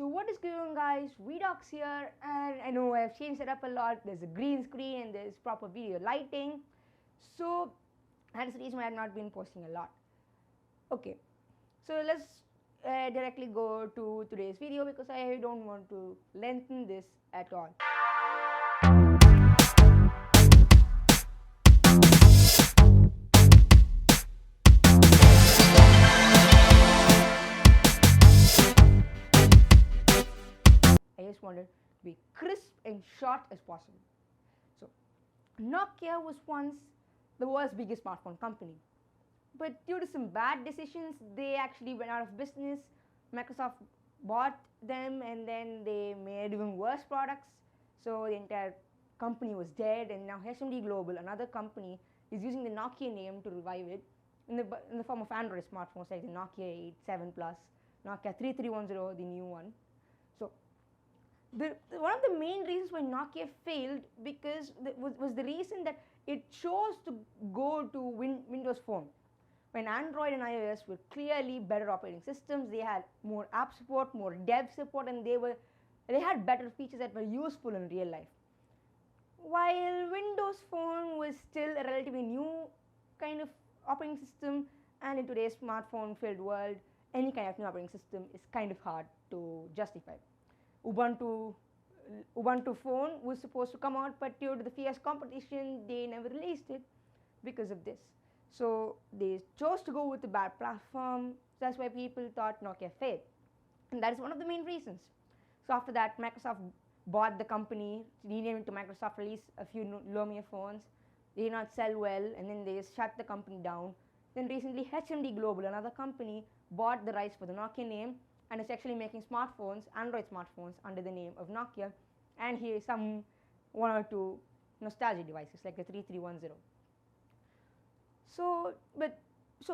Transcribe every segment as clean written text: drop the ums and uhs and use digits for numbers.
So what is going on, guys? Redox here, and I know I've changed it up a lot. There's a green screen and there's proper video lighting. So that's the reason why I've not been posting a lot. Okay, so let's directly go to today's video because I don't want to lengthen this at all. I just wanted to be crisp and short as possible. So Nokia was once the world's biggest smartphone company. But due to some bad decisions, they actually went out of business. Microsoft bought them and then they made even worse products. So the entire company was dead, and now HMD Global, another company, is using the Nokia name to revive it in the form of Android smartphones like the Nokia 8, 7 Plus, Nokia 3310, the new one. So one of the main reasons why Nokia failed because was the reason that it chose to go to Windows Phone. When Android and iOS were clearly better operating systems, they had more app support, more dev support, and they had better features that were useful in real life. While Windows Phone was still a relatively new kind of operating system, and in today's smartphone-filled world, any kind of new operating system is kind of hard to justify. Ubuntu Phone was supposed to come out, but due to the fierce competition, they never released it because of this. So they chose to go with the bad platform. That's why people thought Nokia failed, and that is one of the main reasons. So after that, Microsoft bought the company, renamed it to Microsoft, released a few Lumia phones. They did not sell well, and then they shut the company down. Then recently, HMD Global, another company, bought the rights for the Nokia name and is actually making smartphones, Android smartphones, under the name of Nokia. And here some one or two nostalgia devices like the 3310. So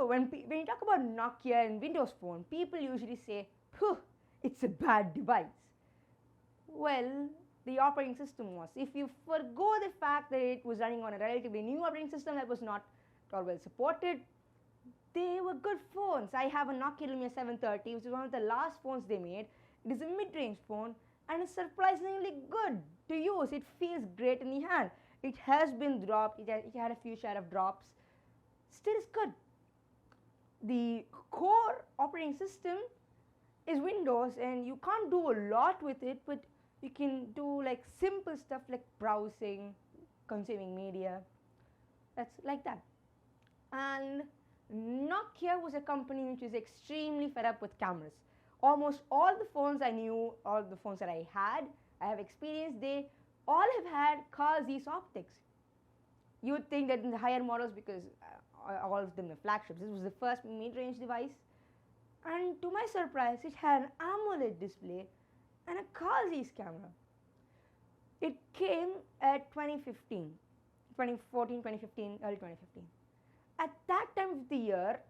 when you talk about Nokia and Windows Phone, people usually say, "Phew, it's a bad device." Well, the operating system was. If you forgo the fact that it was running on a relatively new operating system that was not at all well supported, they were good phones. I have a Nokia Lumia 730, which is one of the last phones they made. It is a mid-range phone and it's surprisingly good to use. It feels great in the hand. It has been dropped. It had a few share of drops. Still is good. The core operating system is Windows, and you can't do a lot with it, but you can do like simple stuff like browsing, consuming media. That's like that. And Nokia was a company which was extremely fed up with cameras. Almost all the phones I knew, all the phones that I have experienced, they all have had Carl-Zeiss optics. You would think that in the higher models, because all of them are flagships, this was the first mid-range device. And to my surprise, it had an AMOLED display and a Carl-Zeiss camera. It came at 2014, 2015, early 2015. At that time of the year,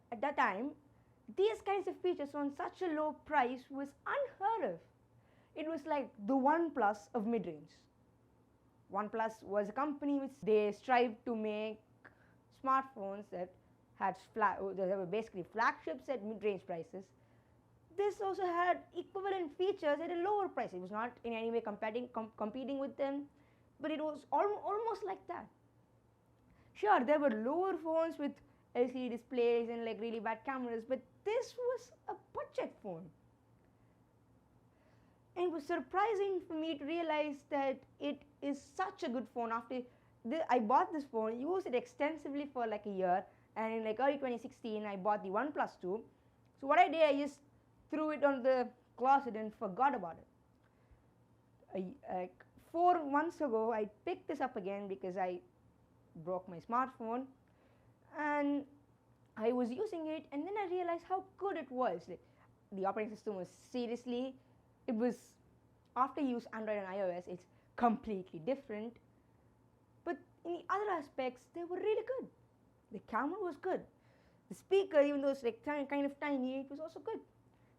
these kinds of features on such a low price was unheard of. It was like the OnePlus of mid-range. OnePlus was a company which they strived to make smartphones that were basically flagships at mid-range prices. This also had equivalent features at a lower price. It was not in any way competing with them, but it was almost like that. Sure, there were lower phones with LCD displays and like really bad cameras, but this was a budget phone. And it was surprising for me to realize that it is such a good phone. After I bought this phone, used it extensively for like a year, and in like early 2016, I bought the OnePlus 2. So what I did, I just threw it on the closet and forgot about it. Like 4 months ago, I picked this up again because I broke my smartphone, and I was using it, and then I realized how good it was. Like, the operating system was seriously, it was, after you use Android and iOS, it's completely different. But in the other aspects, they were really good. The camera was good. The speaker, even though it's like kind of tiny, it was also good.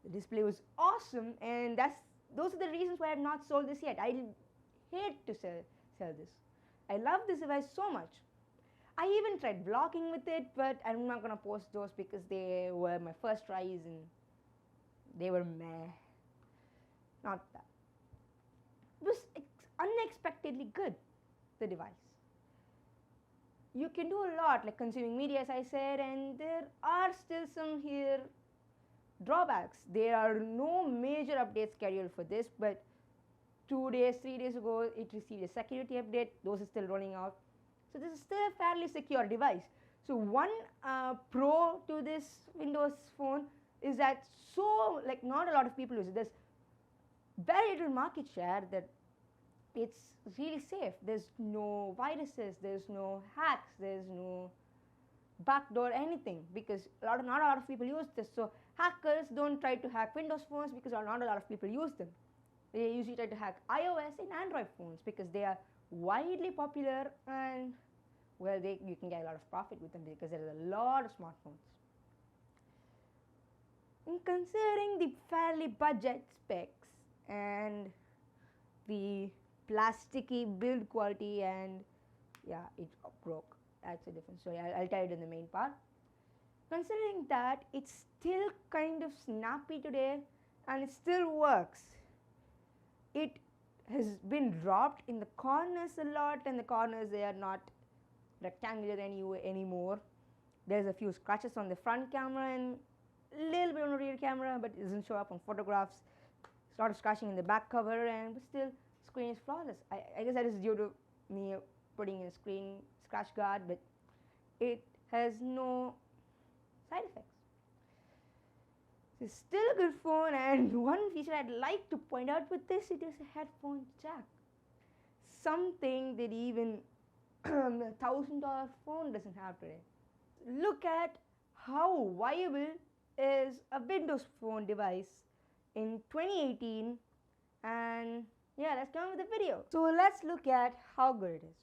The display was awesome, and those are the reasons why I have not sold this yet. I hate to sell this. I love this device so much. I even tried vlogging with it, but I'm not going to post those because they were my first tries and they were meh. not that. It was unexpectedly good, the device. You can do a lot, like consuming media, as I said, and there are still some here drawbacks. There are no major updates scheduled for this, but 2 days, 3 days ago, it received a security update. Those are still rolling out. So this is still a fairly secure device. So one pro to this Windows phone is that like not a lot of people use it. There's very little market share that it's really safe. There's no viruses, there's no hacks, there's no backdoor anything, because not a lot of people use this. So hackers don't try to hack Windows phones because not a lot of people use them. They usually try to hack iOS and Android phones because they are widely popular, and well, you can get a lot of profit with them because there is a lot of smartphones. In considering the fairly budget specs and the plasticky build quality, and yeah, it broke. That's a different story. I'll tell you in the main part. Considering that, it's still kind of snappy today and it still works. It has been dropped in the corners a lot, and the corners, they are not rectangular anymore. There's a few scratches on the front camera and a little bit on the rear camera, but it doesn't show up on photographs. It's a lot of scratching in the back cover, and but still screen is flawless. I guess that is due to me putting in a screen scratch guard, but it has no side effects. It's still a good phone, and one feature I'd like to point out with this, it is a headphone jack. Something that even a $1,000 phone doesn't have today. Look at how viable is a Windows Phone device in 2018, and yeah, let's go on with the video. So let's look at how good it is.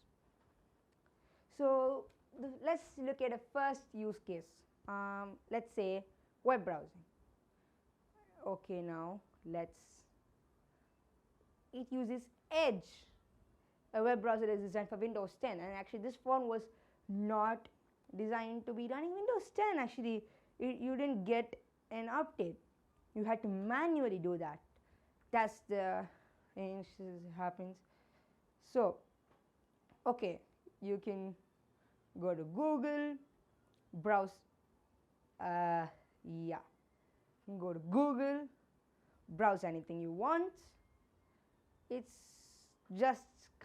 So let's look at a first use case. Let's say web browsing. Okay, now it uses Edge, a web browser that is designed for Windows 10, and actually this phone was not designed to be running Windows 10. Actually, you didn't get an update. You had to manually do that. That's the thing that happens. So, okay, you can go to Google, browse, yeah. You can go to Google, browse anything you want. It's just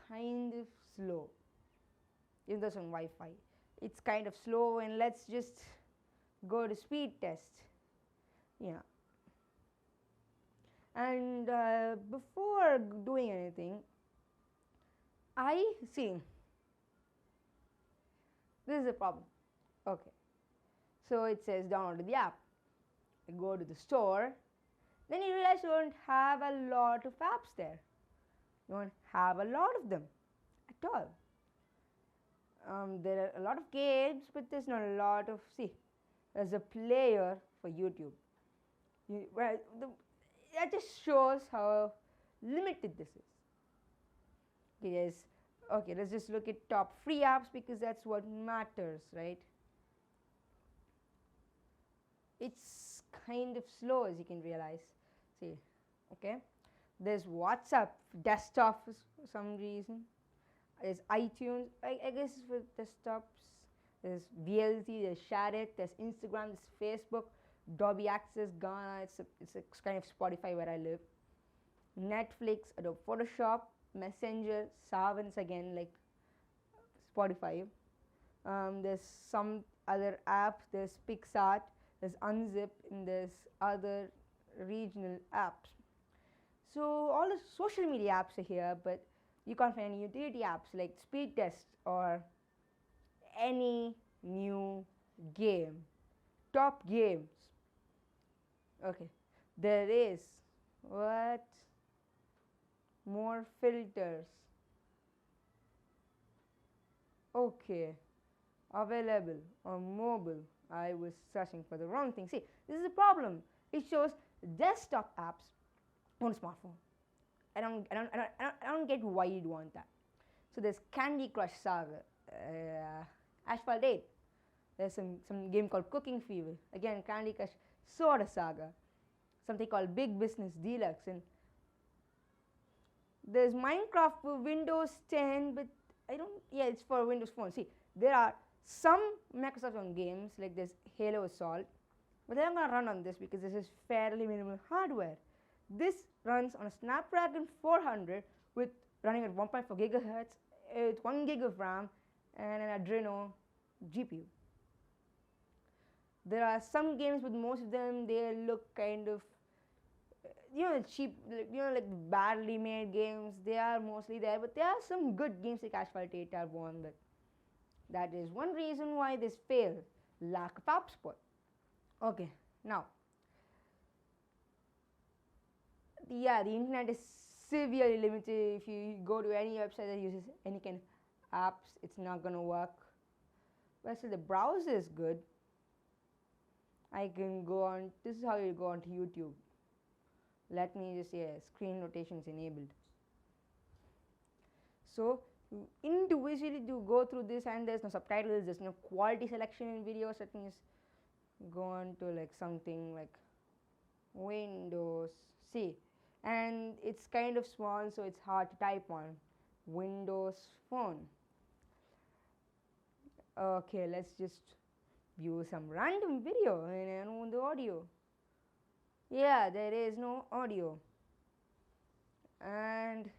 kind of slow. Even though it's on Wi-Fi, it's kind of slow, and let's just go to speed test. Yeah. And before doing anything, I see this is a problem. Okay. So it says download the app. I go to the store, then you realize you don't have a lot of apps there. You don't have a lot of them at all. There are a lot of games, but there's not a lot of, there's a player for YouTube. That just shows how limited this is. Yes. Okay, let's just look at top free apps because that's what matters, right? It's kind of slow, as you can realize. See, okay, there's WhatsApp desktop for some reason. There's iTunes, I guess for desktops. There's VLC, there's Share It, there's Instagram, there's Facebook, Dolby Access, Ghana. It's a kind of Spotify where I live. Netflix, Adobe Photoshop, Messenger, Savants again, like Spotify. There's some other apps. There's PixArt, there's Unzip, and there's other regional apps. So all the social media apps are here, but you can't find any utility apps like speed test or any new game. Top games. Okay, there is what? More filters. Okay, available on mobile. I was searching for the wrong thing. See, this is a problem. It shows desktop apps on a smartphone. I don't get why you'd want that. So there's Candy Crush Saga, Asphalt 8. There's some game called Cooking Fever. Again, Candy Crush Soda Saga. Something called Big Business Deluxe, and There's Minecraft for Windows 10, but I don't. Yeah, it's for Windows Phone. See, there are some Microsoft owned games like this Halo Assault, but they're not gonna run on this because this is fairly minimal hardware. This runs on a Snapdragon 400 with running at 1.4 gigahertz, with 1 gig of RAM, and an Adreno GPU. There are some games, but most of them they look kind of cheap, like badly made games. They are mostly there, but there are some good games like Asphalt 8 are one, but that is one reason why this failed: lack of app support. Okay, now the internet is severely limited. If you go to any website that uses any kind of apps, it's not gonna work. But still, the browser is good. I can go on. This is how you go onto YouTube. Let me just say screen rotation is enabled. So you individually to go through this, and there's no subtitles, there's no quality selection in videos. Let me just go on to like something like Windows C, and it's kind of small, so it's hard to type on Windows Phone. Okay, let's just view some random video and the audio. Yeah, there is no audio, and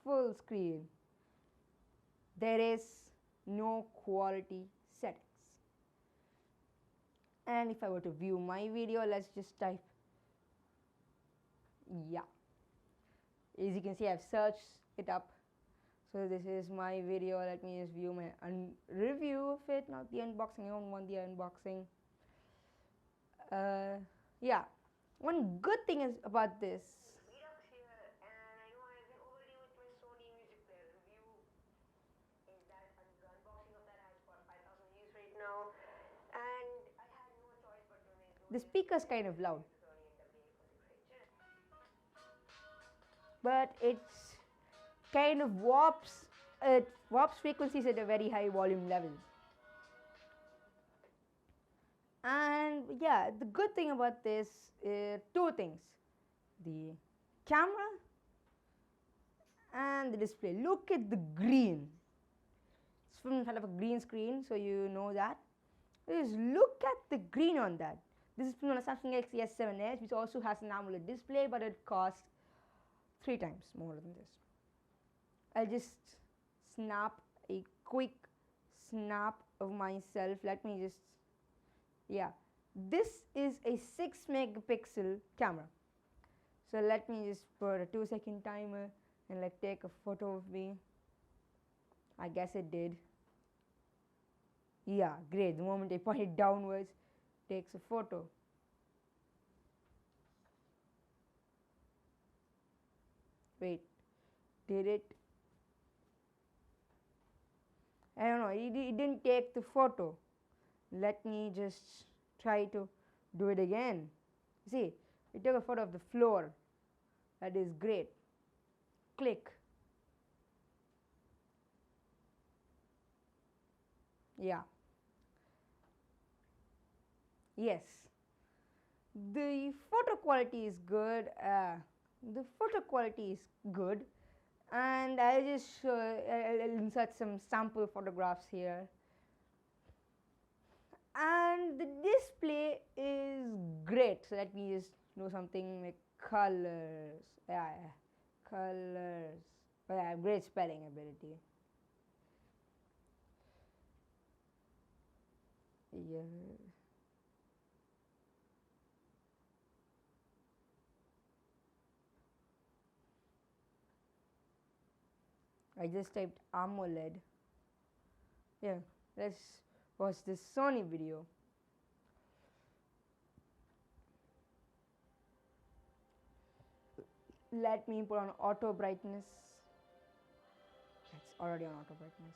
full screen. There is no quality settings. And if I were to view my video, let's just type. Yeah, as you can see, I've searched it up. So this is my video. Let me just view my review of it, not the unboxing. I don't want the unboxing. Yeah, one good thing is about this. Redox here, and I know I've been overdue with my Sony music player review. Is that the unboxing of that has got 5,000 views right now, and I had no choice but to make the speaker's kind of loud, but it's kind of warps frequencies at a very high volume level. And yeah, the good thing about this is two things: the camera and the display. Look at the green. It's from kind of a green screen, so you know that. Just look at the green on that. This is from a Samsung Galaxy S7 Edge, which also has an AMOLED display, but it costs 3 times more than this. I'll just snap a quick snap of myself. Let me just, yeah, this is a 6 megapixel camera. So let me just put a 2-second timer and like take a photo of me. I guess it did. Yeah, great. The moment I point it downwards, it takes a photo. Wait, did it? I don't know, it didn't take the photo. Let me just try to do it again. See, it took a photo of the floor. That is great. Click. Yeah. Yes. The photo quality is good. And I'll just I'll insert some sample photographs here. And the display is great. So let me just do something like colors. Yeah, colors. Oh, yeah, I have great spelling ability. Yeah. I just typed AMOLED. Yeah, let's watch this Sony video. Let me put on auto brightness. It's already on auto brightness.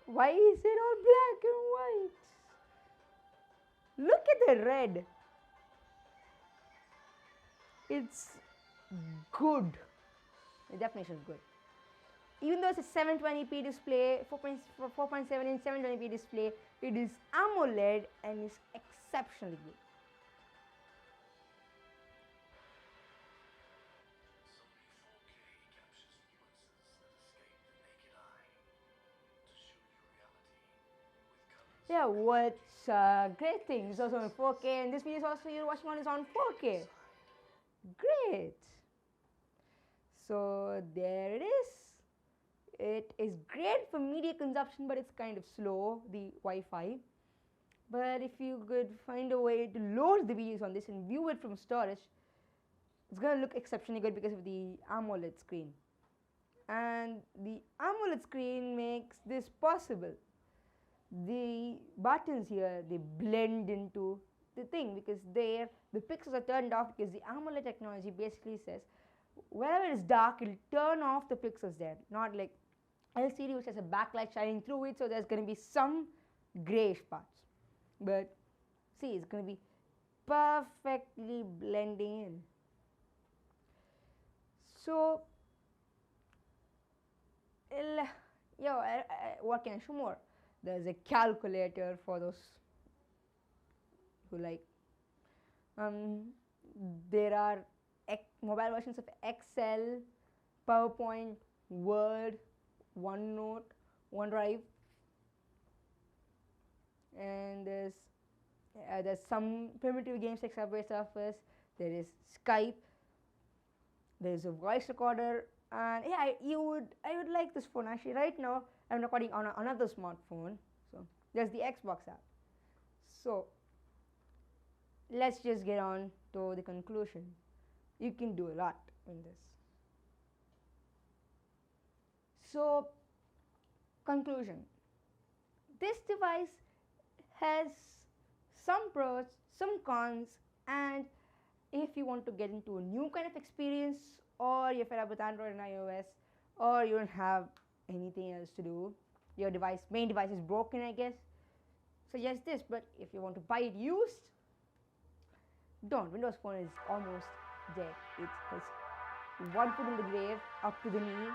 Why is it all black and white? Look at the red. It's good. The definition is good. Even though it's a 720p display, 4.7 inch 720p display, it is AMOLED and is exceptionally good. Yeah, what's great thing is also on 4K, and this video is also you're watching on is on 4K. Great. So there it is. It is great for media consumption, but it's kind of slow, the Wi-Fi. But if you could find a way to load the videos on this and view it from storage, it's going to look exceptionally good because of the AMOLED screen. And the AMOLED screen makes this possible. The buttons here, they blend into the thing because there the pixels are turned off because the AMOLED technology basically says wherever it is dark, it'll turn off the pixels there, not like LCD which has a backlight shining through it, so there's going to be some grayish parts. But see, it's going to be perfectly blending in. So, what can I show more? There's a calculator for those who like. There are mobile versions of Excel, PowerPoint, Word, OneNote, OneDrive, and there's some primitive games like Subway Surfers. There is Skype. There's a voice recorder, and yeah, I would like this phone actually. Right now, I'm recording on another smartphone. So there's the Xbox app. So let's just get on to the conclusion. You can do a lot in this. So, conclusion. This device has some pros, some cons, and if you want to get into a new kind of experience, or you're fed up with Android and iOS, or you don't have anything else to do, your main device is broken, I guess, suggest this. But if you want to buy it used, don't. Windows Phone is almost dead. It has one foot in the grave, up to the knee,